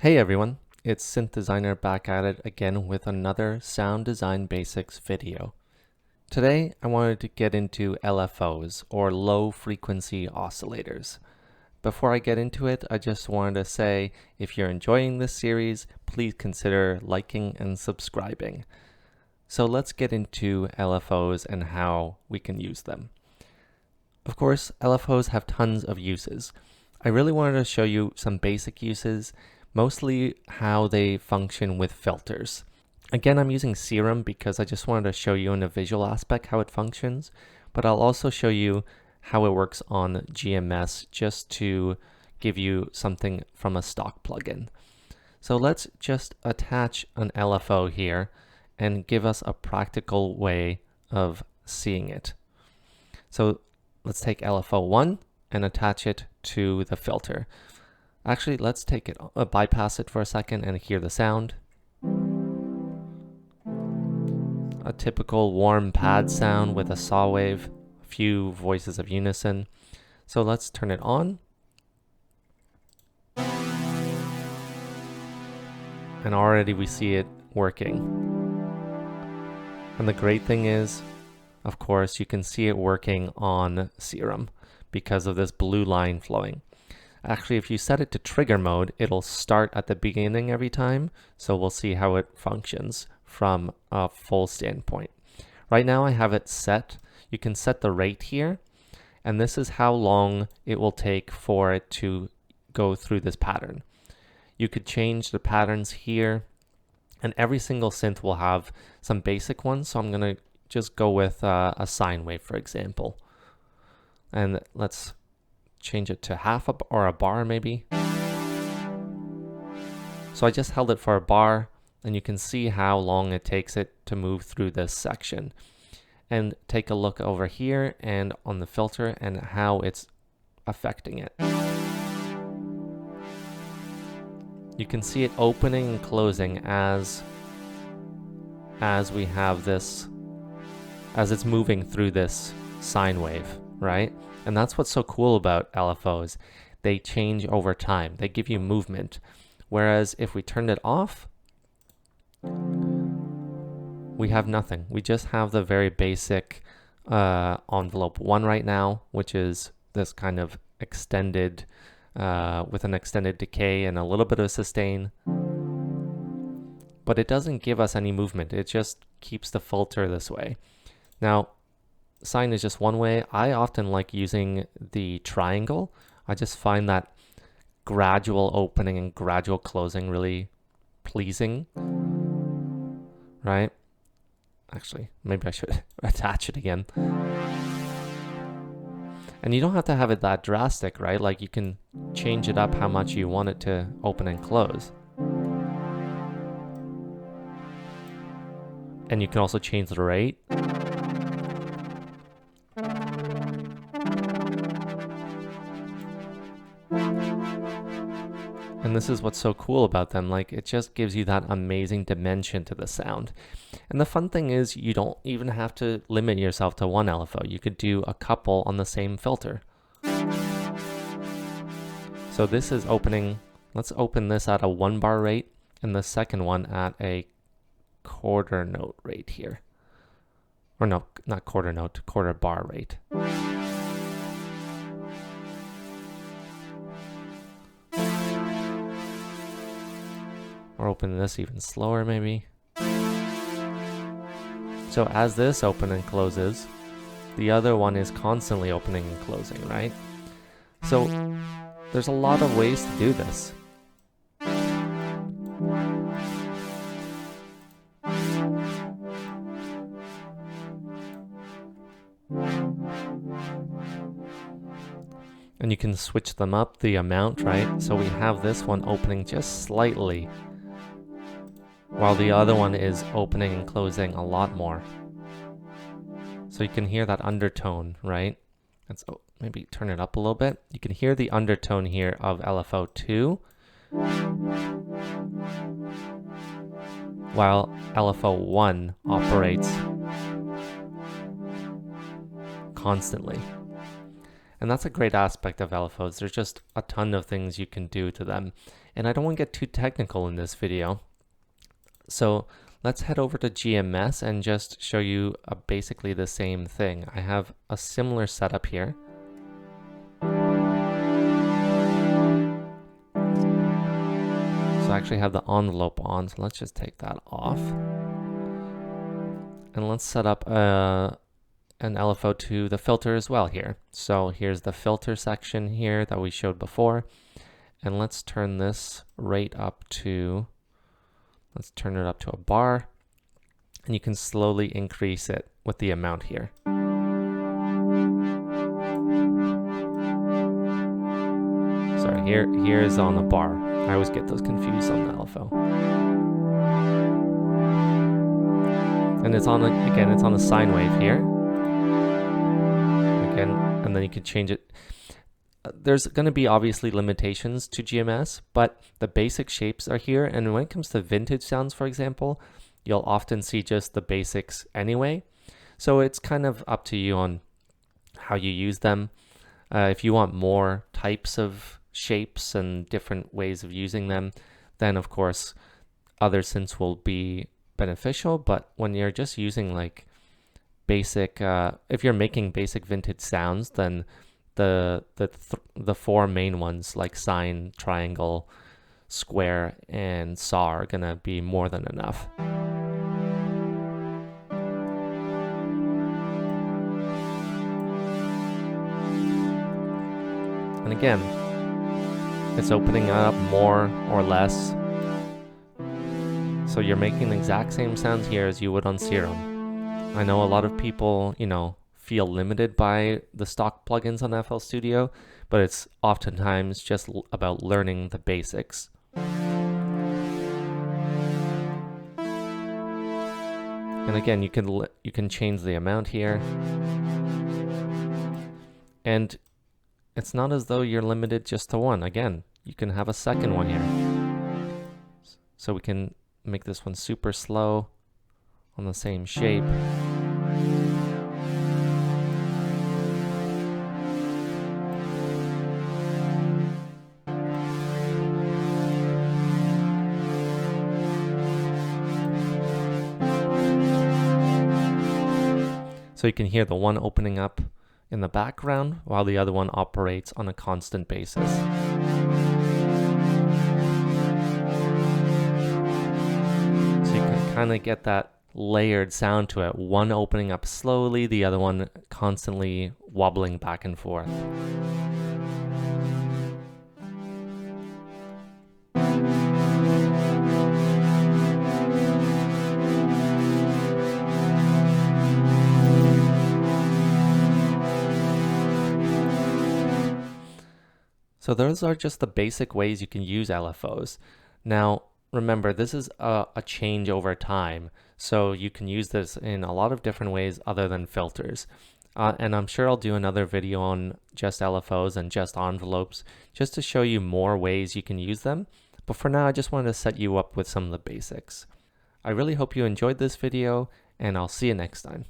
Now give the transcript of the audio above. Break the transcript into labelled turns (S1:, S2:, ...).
S1: Hey everyone, it's Synth Designer back at it again with another Sound Design Basics video. Today I wanted to get into LFOs, or low frequency oscillators. Before I get into it, I just wanted to say if you're enjoying this series, please consider liking and subscribing. So let's get into LFOs and how we can use them. Of course, LFOs have tons of uses. I really wanted to show you some basic uses, mostly how they function with filters. Again, I'm using Serum because I just wanted to show you in a visual aspect how it functions, but I'll also show you how it works on GMS just to give you something from a stock plugin. So let's just attach an LFO here and give us a practical way of seeing it. So let's take LFO 1 and attach it to the filter. Actually, let's take it, bypass it for a second and hear the sound. A typical warm pad sound with a saw wave, a few voices of unison. So let's turn it on. And already we see it working. And the great thing is, of course, you can see it working on Serum because of this blue line flowing. Actually, if you set it to trigger mode, it'll start at the beginning every time. So we'll see how it functions from a full standpoint. Right now I have it set. You can set the rate here, and this is how long it will take for it to go through this pattern. You could change the patterns here, and every single synth will have some basic ones. So I'm gonna just go with a sine wave, for example. And let's change it to half or a bar maybe. So I just held it for a bar, and you can see how long it takes it to move through this section. And take a look over here and on the filter and how it's affecting it. You can see it opening and closing as we have this, as it's moving through this sine wave, right? And that's what's so cool about LFOs. They change over time. They give you movement. Whereas if we turned it off, we have nothing. We just have the very basic envelope 1 right now, which is this kind of extended, with an extended decay and a little bit of sustain. But it doesn't give us any movement. It just keeps the filter this way. Now, sine is just one way. I often like using the triangle. I just find that gradual opening and gradual closing really pleasing, right? Actually, maybe I should attach it again. And you don't have to have it that drastic, right? Like you can change it up how much you want it to open and close. And you can also change the rate. And this is what's so cool about them. Like, it just gives you that amazing dimension to the sound. And the fun thing is you don't even have to limit yourself to one LFO. You could do a couple on the same filter. So this is opening, let's open this at a 1 bar rate and the second one at a quarter note rate here. Or no, not quarter note, quarter bar rate. Or open this even slower maybe. So as this opens and closes, the other one is constantly opening and closing, right? So there's a lot of ways to do this. And you can switch them up, the amount, right? So we have this one opening just slightly, while the other one is opening and closing a lot more. So you can hear that undertone, right? Let's maybe turn it up a little bit. You can hear the undertone here of LFO 2, while LFO 1 operates constantly. And that's a great aspect of LFOs. There's just a ton of things you can do to them. And I don't want to get too technical in this video. So let's head over to GMS and just show you basically the same thing. I have a similar setup here. So I actually have the envelope on, so let's just take that off. And let's set up an LFO to the filter as well here. So here's the filter section here that we showed before. And let's turn this rate up to, let's turn it up to a bar. And you can slowly increase it with the amount here. Sorry, here is on the bar. I always get those confused on the LFO. And it's on, again, it's on a sine wave here. Again, and then you can change it. There's going to be obviously limitations to GMS, but the basic shapes are here. And when it comes to vintage sounds, for example, you'll often see just the basics anyway. So it's kind of up to you on how you use them. If you want more types of shapes and different ways of using them, then of course other synths will be beneficial. But when you're just using like basic, if you're making basic vintage sounds, then the four main ones like sine, triangle, square, and saw are gonna be more than enough. And again, it's opening up more or less. So you're making the exact same sounds here as you would on Serum. I know a lot of people, feel limited by the stock plugins on FL Studio, but it's oftentimes just about learning the basics. And again, you can change the amount here. And it's not as though you're limited just to one. Again, you can have a second one here. So we can make this one super slow on the same shape. So you can hear the one opening up in the background while the other one operates on a constant basis. So you can kind of get that layered sound to it. One opening up slowly, the other one constantly wobbling back and forth. So those are just the basic ways you can use LFOs. Now, remember, this is a change over time. So you can use this in a lot of different ways other than filters. And I'm sure I'll do another video on just LFOs and just envelopes, just to show you more ways you can use them. But for now, I just wanted to set you up with some of the basics. I really hope you enjoyed this video, and I'll see you next time.